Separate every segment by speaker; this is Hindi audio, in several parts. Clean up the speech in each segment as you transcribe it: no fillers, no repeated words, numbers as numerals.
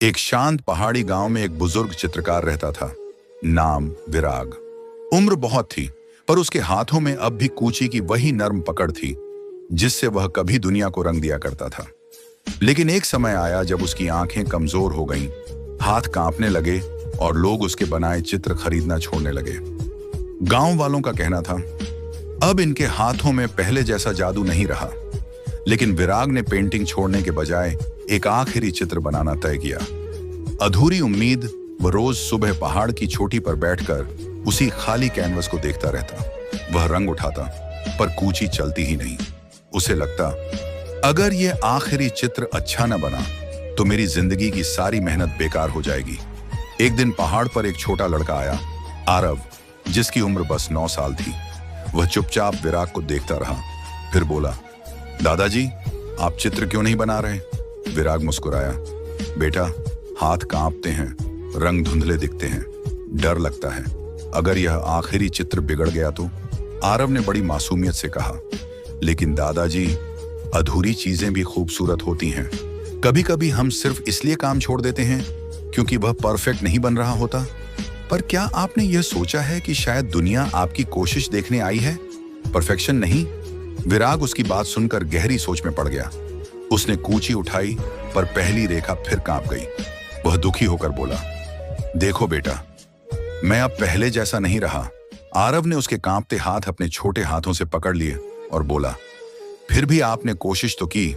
Speaker 1: एक शांत पहाड़ी गांव में एक बुजुर्ग चित्रकार रहता था। नाम विराग। उम्र बहुत थी, पर उसके हाथों में अब भी कूची की वही नर्म पकड़ थी जिससे वह कभी दुनिया को रंग दिया करता था। लेकिन एक समय आया जब उसकी आंखें कमजोर हो गईं, हाथ कांपने लगे और लोग उसके बनाए चित्र खरीदना छोड़ने लगे। गांव वालों का कहना था, अब इनके हाथों में पहले जैसा जादू नहीं रहा। लेकिन विराग ने पेंटिंग छोड़ने के बजाय एक आखिरी चित्र बनाना तय किया। अधूरी उम्मीद, वह रोज सुबह पहाड़ की चोटी पर बैठकर उसी खाली कैनवस को देखता रहता। वह रंग उठाता, पर कूची चलती ही नहीं। उसे लगता, अगर यह आखिरी चित्र अच्छा न बना तो मेरी जिंदगी की सारी मेहनत बेकार हो जाएगी। एक दिन पहाड़ पर एक छोटा लड़का आया, आरव, जिसकी उम्र बस 9 साल थी। वह चुपचाप विराग को देखता रहा, फिर बोला, दादाजी, आप चित्र क्यों नहीं बना रहे? विराग मुस्कुराया, बेटा, हाथ कांपते हैं, रंग धुंधले दिखते हैं, डर लगता है। अगर यह आखिरी चित्र बिगड़ गया तो? आरव ने बड़ी मासूमियत से कहा, लेकिन दादाजी, अधूरी चीजें भी खूबसूरत होती हैं। कभी कभी हम सिर्फ इसलिए काम छोड़ देते हैं क्योंकि वह परफेक्ट नहीं बन रहा होता। पर क्या आपने यह सोचा है कि शायद दुनिया आपकी कोशिश देखने आई है, परफेक्शन नहीं? विराग उसकी बात सुनकर गहरी सोच में पड़ गया। उसने कूची उठाई, पर पहली रेखा फिर कांप गई। वह दुखी होकर बोला, देखो बेटा, मैं अब पहले जैसा नहीं रहा। आरव ने उसके कांपते हाथ अपने छोटे हाथों से पकड़ लिए और बोला, फिर भी आपने कोशिश तो की।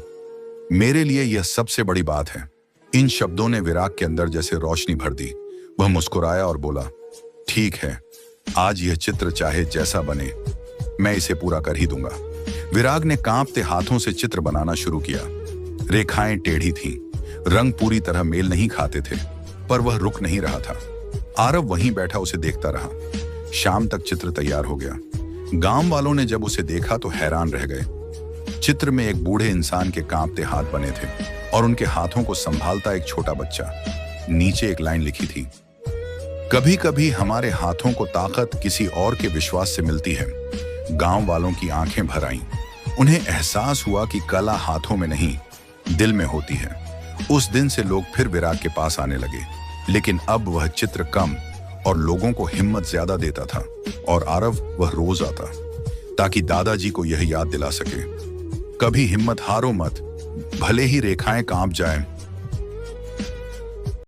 Speaker 1: मेरे लिए यह सबसे बड़ी बात है। इन शब्दों ने विराग के अंदर जैसे रोशनी भर दी। वह मुस्कुराया और बोला, ठीक है, आज यह चित्र चाहे जैसा बने, मैं इसे पूरा कर ही दूंगा। विराग ने कांपते हाथों से चित्र बनाना शुरू किया। रेखाएं टेढ़ी थीं, रंग पूरी तरह मेल नहीं खाते थे, पर वह रुक नहीं रहा था। आरव वहीं बैठा उसे देखता रहा। शाम तक चित्र तैयार हो गया। गांव वालों ने जब उसे देखा तो हैरान रह गए। चित्र में एक बूढ़े इंसान के कांपते हाथ बने थे और उनके हाथों को संभालता एक छोटा बच्चा। नीचे एक लाइन लिखी थी, कभी कभी हमारे हाथों को ताकत किसी और के विश्वास से मिलती है। गांव वालों की आंखें भर आईं। उन्हें एहसास हुआ कि कला हाथों में नहीं, दिल में होती है। उस दिन से लोग फिर विराग के पास आने लगे, लेकिन अब वह चित्र कम और लोगों को हिम्मत ज्यादा देता था। और आरव, वह रोज आता ताकि दादाजी को यह याद दिला सके, कभी हिम्मत हारो मत, भले ही रेखाएं कांप जाएं,